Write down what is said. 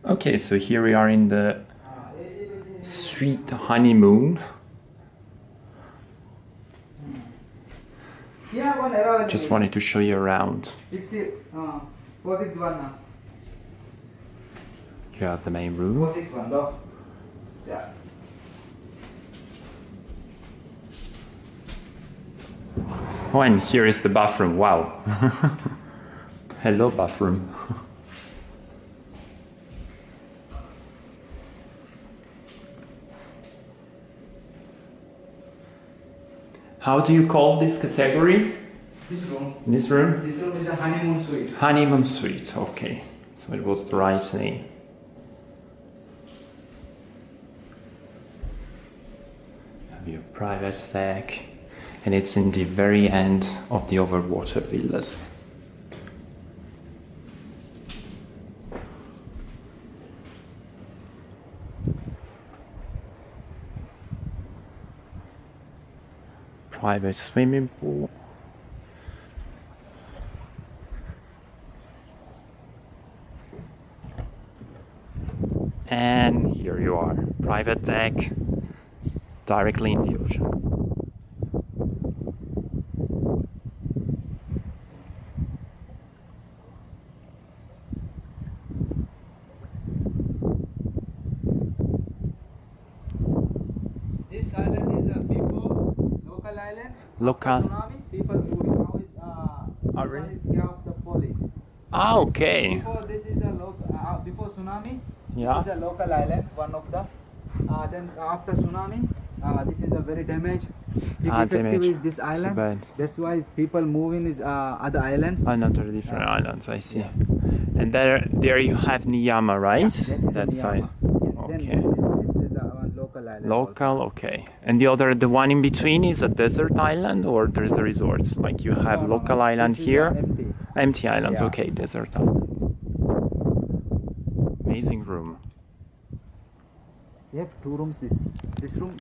Okay, so here we are in the Suite Honeymoon. Just wanted to show you around. 461 now. You have the main room. 461 though. Yeah. Oh, and here is the bathroom. Wow. Hello, bathroom. How do you call this category? This room. This room? This room is a honeymoon suite. Honeymoon Suite, okay. So it was the right name. Have your private deck, and it's in the very end of the overwater villas. Private swimming pool. And here you are, private deck, directly in the ocean. This island is a before local island. Local. After tsunami, people moving. Now is really? is care of the police. Ah, okay. Before this is a local. Before tsunami, Yeah. this is a local island. One of the. Then after tsunami, this is a very damaged. Damaged. Is this island. So bad. That's why people moving is other islands. Another different islands, I see. And there you have Niyama, right? That side. Okay. Then this is the one local island. Local, okay. And the one in between is a desert island, or there's the resorts? Like you have No, local island this is here, empty. empty islands. Yeah. Okay, desert island. Amazing room. We have two rooms. This room